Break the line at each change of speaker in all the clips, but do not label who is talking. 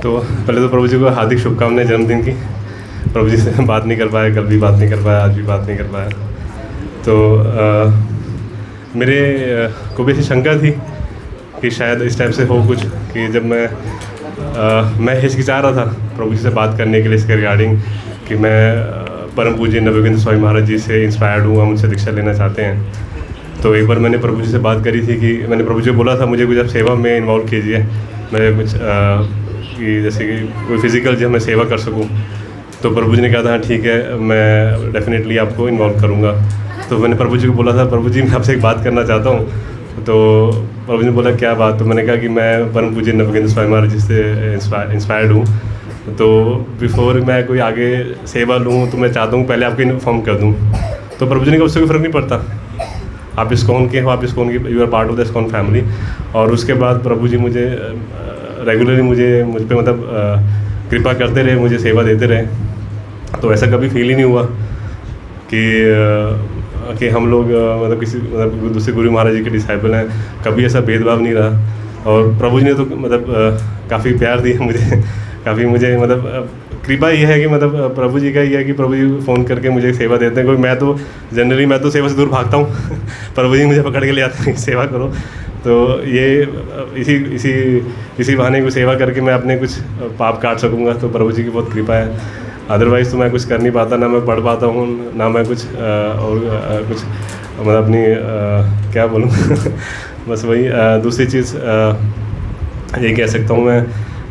तो पहले तो प्रभु जी को हार्दिक शुभकामनाएं जन्मदिन की। प्रभु जी से बात नहीं कर पाया, कल भी बात नहीं कर पाया, आज भी बात नहीं कर पाया। तो मेरे को भी ऐसी शंका थी कि शायद इस टाइप से हो कुछ, कि जब मैं हिचकिचा रहा था प्रभु जी से बात करने के लिए इसके रिगार्डिंग, कि मैं परम पूज्य नवयोगेंद्र स्वामी महाराज जी से इंस्पायर्ड हूँ, हम उनसे दीक्षा लेना चाहते हैं। तो एक बार मैंने प्रभु जी से बात करी थी कि मैंने प्रभु जी को बोला था मुझे कुछ आप सेवा में इन्वॉल्व कीजिए, मैं कुछ कि जैसे कि कोई फिज़िकल जो मैं सेवा कर सकूं। तो प्रभु जी ने कहा था हाँ ठीक है, मैं डेफिनेटली आपको इन्वॉल्व करूंगा। तो मैंने प्रभु जी को बोला था प्रभु जी मैं आपसे एक बात करना चाहता हूँ। तो प्रभु जी ने बोला क्या बात? तो मैंने कहा कि मैं परम पूज्य नवयोगेंद्र स्वामी महाराज जी से इंस्पायर्ड हूँ, तो बिफोर मैं कोई आगे सेवा लूँ तो मैं चाहता हूँ पहले आपको इन्फॉर्म कर दूँ। तो प्रभु जी ने कहा उससे कोई फ़र्क नहीं पड़ता, आप इस्कॉन के हो, आप इस्कॉन की you are part of the ISKCON family. और उसके बाद प्रभु जी मुझे रेगुलरली मुझ पे मतलब कृपा करते रहे, मुझे सेवा देते रहे। तो ऐसा कभी फील ही नहीं हुआ कि हम लोग मतलब किसी मतलब दूसरे गुरु महाराज जी के डिसाइपल हैं, कभी ऐसा भेदभाव नहीं रहा। और प्रभु जी ने तो मतलब काफ़ी प्यार दिया मुझे, काफ़ी मुझे मतलब कृपा ये है कि मतलब प्रभु जी का ये है कि प्रभु जी फ़ोन करके मुझे सेवा देते हैं। कोई मैं तो जनरली मैं तो सेवा से दूर भागता हूँ प्रभु जी मुझे पकड़ के ले आते हैं सेवा करो। तो ये इसी बहाने को सेवा करके मैं अपने कुछ पाप काट सकूँगा, तो प्रभु जी की बहुत कृपा है। अदरवाइज़ तो मैं कुछ कर नहीं पाता, ना मैं पढ़ पाता हूँ, ना मैं कुछ और कुछ मतलब अपनी क्या बोलूँ बस वही दूसरी चीज़ ये कह सकता हूँ मैं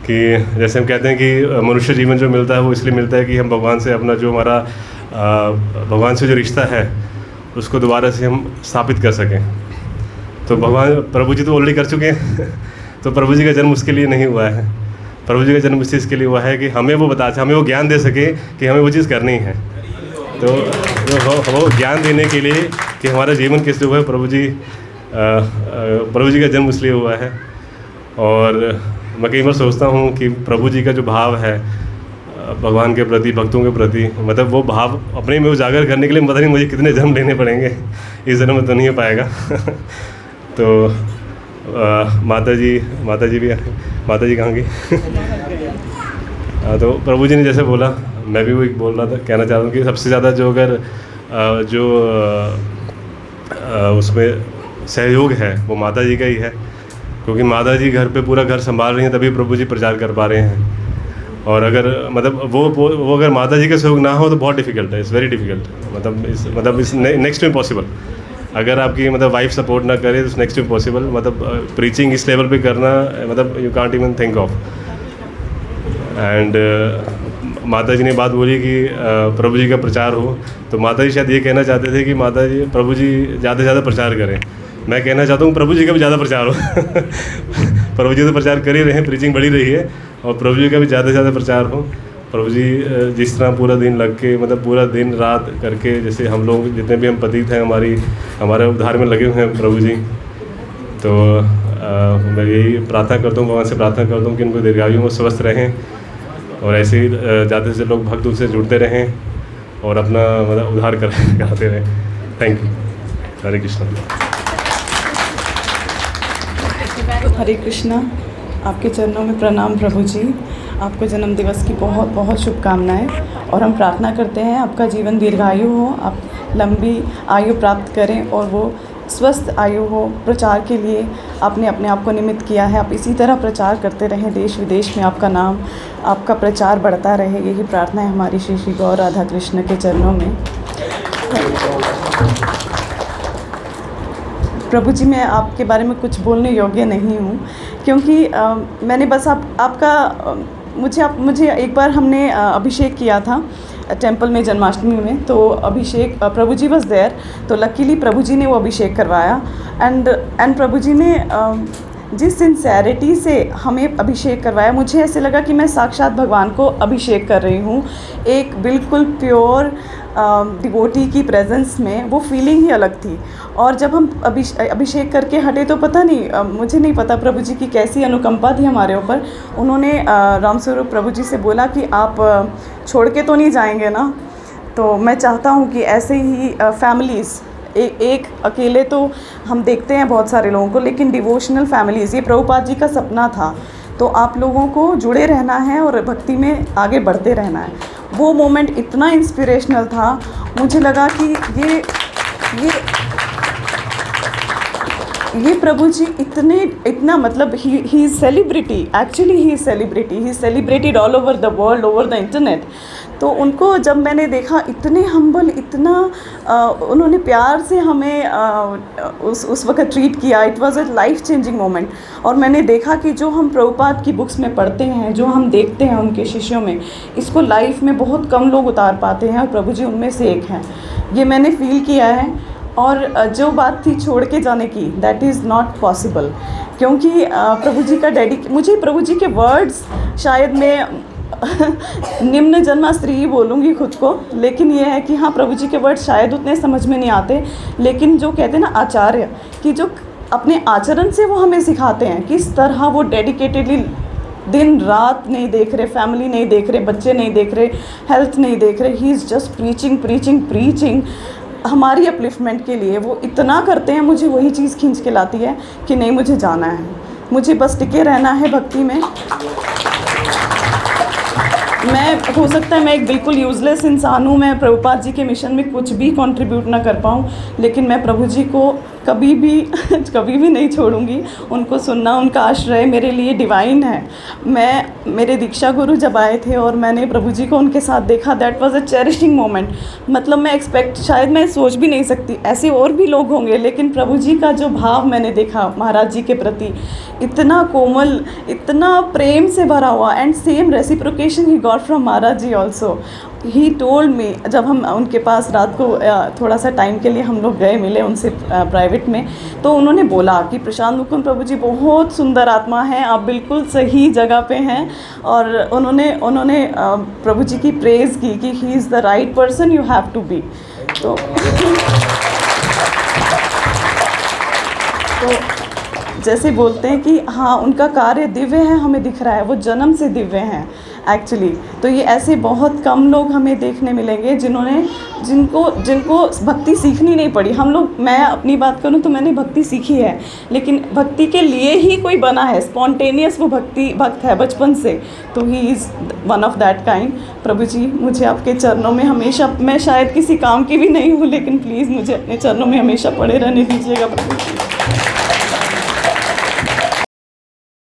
कि जैसे हम कहते हैं कि मनुष्य जीवन जो मिलता है वो इसलिए मिलता है कि हम भगवान से अपना जो हमारा भगवान से जो रिश्ता है उसको दोबारा से हम स्थापित कर सकें। तो भगवान प्रभु जी तो ऑलरेडी कर चुके हैं तो प्रभु जी का जन्म उसके लिए नहीं हुआ है, प्रभु जी का जन्म इस चीज़ के लिए हुआ है कि हमें वो हमें वो ज्ञान दे सके कि हमें वो चीज़ करनी है। तो वो ज्ञान देने के लिए कि हमारा जीवन किस लिए हुआ है, प्रभु जी का जन्म इसलिए हुआ है। और मैं कई बार सोचता हूँ कि प्रभु जी का जो भाव है भगवान के प्रति, भक्तों के प्रति, मतलब वो भाव अपने में उजागर करने के लिए पता नहीं मुझे कितने जन्म लेने पड़ेंगे, इस जन्म में तो नहीं हो पाएगा तो माता जी भी माता जी कहाँ गई तो प्रभु जी ने जैसे बोला मैं भी वही बोल रहा था, कहना चाहता हूँ कि सबसे ज़्यादा जो अगर उसमें सहयोग है वो माता जी का ही है, क्योंकि माता जी घर पे पूरा घर संभाल रही हैं तभी प्रभु जी प्रचार कर पा रहे हैं। और अगर मतलब वो अगर माता जी का सहयोग ना हो तो बहुत डिफ़िकल्ट है, इट्स वेरी डिफ़िकल्ट, मतलब इस नेक्स्ट टू इम्पॉसिबल। अगर आपकी मतलब वाइफ सपोर्ट ना करे तो नेक्स्ट टू इम्पॉसिबल, मतलब प्रीचिंग इस लेवल पे करना मतलब you can't even think of. And माता जी ने बात बोली कि प्रभु जी का प्रचार हो, तो माता जी शायद ये कहना चाहते थे कि माता जी प्रभु जी ज़्यादा से ज़्यादा प्रचार करें। मैं कहना चाहता हूँ प्रभु जी का भी ज़्यादा प्रचार हो प्रभु जी तो प्रचार कर ही रहे हैं, प्रीचिंग बढ़ी रही है, और प्रभु जी का भी ज़्यादा से ज़्यादा प्रचार हो। प्रभु जी जिस तरह पूरा दिन लग के मतलब पूरा दिन रात करके, जैसे हम लोग जितने भी हम पतित हैं हमारे उद्धार में लगे हुए हैं प्रभु जी। तो मैं यही प्रार्थना करता हूँ, भगवान से प्रार्थना करता हूँ कि उनको दीर्घायु में स्वस्थ रहें और ऐसे ही ज़्यादा से लोग भक्त उनसे जुड़ते रहें और अपना मतलब उद्धार कराते रहें। Thank you. हरे कृष्णा।
हरे कृष्णा। आपके चरणों में प्रणाम प्रभु जी। आपको जन्म दिवस की बहुत बहुत शुभकामनाएं, और हम प्रार्थना करते हैं आपका जीवन दीर्घायु हो, आप लंबी आयु प्राप्त करें और वो स्वस्थ आयु हो। प्रचार के लिए आपने अपने आप को निमित्त किया है, आप इसी तरह प्रचार करते रहें, देश विदेश में आपका नाम, आपका प्रचार बढ़ता रहे, यही प्रार्थना है हमारी श्री श्री गौर राधा कृष्ण के चरणों में। प्रभु जी मैं आपके बारे में कुछ बोलने योग्य नहीं हूँ, क्योंकि मैंने बस मुझे एक बार हमने अभिषेक किया था टेंपल में जन्माष्टमी में, तो अभिषेक प्रभु जी वॉज देयर, तो लकीली प्रभु जी ने वो अभिषेक करवाया। एंड प्रभु जी ने जिस सिंसेरिटी से हमें अभिषेक करवाया, मुझे ऐसे लगा कि मैं साक्षात भगवान को अभिषेक कर रही हूँ। एक बिल्कुल प्योर डिवोटी की प्रेजेंस में वो फीलिंग ही अलग थी। और जब हम अभिषेक करके हटे तो पता नहीं, मुझे नहीं पता प्रभु जी की कैसी अनुकंपा थी हमारे ऊपर। उन्होंने रामस्वरूप प्रभु जी से बोला कि आप छोड़ के तो नहीं जाएंगे ना। तो मैं चाहता हूँ कि ऐसे ही फैमिलीज़, एक अकेले तो हम देखते हैं बहुत सारे लोगों को, लेकिन डिवोशनल फैमिलीज़, ये प्रभुपाद जी का सपना था तो आप लोगों को जुड़े रहना है और भक्ति में आगे बढ़ते रहना है। वो मोमेंट इतना इंस्पिरेशनल था, मुझे लगा कि ये प्रभु जी इतना मतलब he is celebrity, actually he is celebrity, he is celebrated all over the world, over the internet. तो उनको जब मैंने देखा इतने हम्बल, इतना उन्होंने प्यार से हमें उस वक्त ट्रीट किया, it was a life changing moment. और मैंने देखा कि जो हम प्रभुपाद की बुक्स में पढ़ते हैं, जो हम देखते हैं उनके शिष्यों में, इसको लाइफ में बहुत कम लोग उतार पाते हैं और प्रभु जी उनमें से एक हैं। ये मैंने फील किया है। और जो बात थी छोड़ के जाने की, दैट इज़ नॉट पॉसिबल, क्योंकि प्रभु जी का मुझे प्रभु जी के वर्ड्स, शायद मैं निम्न जन्मा स्त्री ही बोलूँगी खुद को, लेकिन ये है कि हाँ, प्रभु जी के वर्ड्स शायद उतने समझ में नहीं आते, लेकिन जो कहते हैं ना आचार्य, कि जो अपने आचरण से वो हमें सिखाते हैं किस तरह वो डेडिकेटेडली दिन रात नहीं देख रहे, फैमिली नहीं देख रहे, बच्चे नहीं देख रहे, हेल्थ नहीं देख रहे, ही इज़ जस्ट प्रीचिंग हमारी अपलिफ्टमेंट के लिए। वो इतना करते हैं, मुझे वही चीज़ खींच के लाती है कि नहीं, मुझे जाना है, मुझे बस टिके रहना है भक्ति में। मैं, हो सकता है मैं एक बिल्कुल यूज़लेस इंसान हूँ, मैं प्रभुपाद जी के मिशन में कुछ भी कंट्रीब्यूट ना कर पाऊँ, लेकिन मैं प्रभु जी को कभी भी नहीं छोड़ूंगी। उनको सुनना, उनका आश्रय मेरे लिए डिवाइन है। मेरे दीक्षा गुरु जब आए थे और मैंने प्रभु जी को उनके साथ देखा, that was a cherishing moment. मतलब मैं शायद मैं सोच भी नहीं सकती, ऐसे और भी लोग होंगे, लेकिन प्रभु जी का जो भाव मैंने देखा महाराज जी के प्रति, इतना कोमल, इतना प्रेम से भरा हुआ, and same reciprocation he got from Maharaj ji also. He told me, जब हम उनके पास रात को थोड़ा सा टाइम के लिए हम लोग गए, मिले उनसे प्राइवेट में, तो उन्होंने बोला कि प्रशांत मुकुंद प्रभु जी बहुत सुंदर आत्मा हैं, आप बिल्कुल सही जगह पे हैं। और उन्होंने प्रभु जी की प्रेज़ की कि he is the right person you have to be. तो जैसे बोलते हैं कि हाँ, उनका कार्य दिव्य है, हमें दिख रहा है, वो जन्म से दिव्य हैं एक्चुअली। तो ये ऐसे बहुत कम लोग हमें देखने मिलेंगे जिनको भक्ति सीखनी नहीं पड़ी। हम लोग, मैं अपनी बात करूं तो मैंने भक्ति सीखी है, लेकिन भक्ति के लिए ही कोई बना है, स्पॉन्टेनियस वो भक्त है बचपन से। तो he is one of that kind. प्रभु जी, मुझे आपके चरणों में हमेशा, मैं शायद किसी काम की भी नहीं हूँ, लेकिन प्लीज़ मुझे अपने चरणों में हमेशा पड़े रहने दीजिएगा प्रभु जी।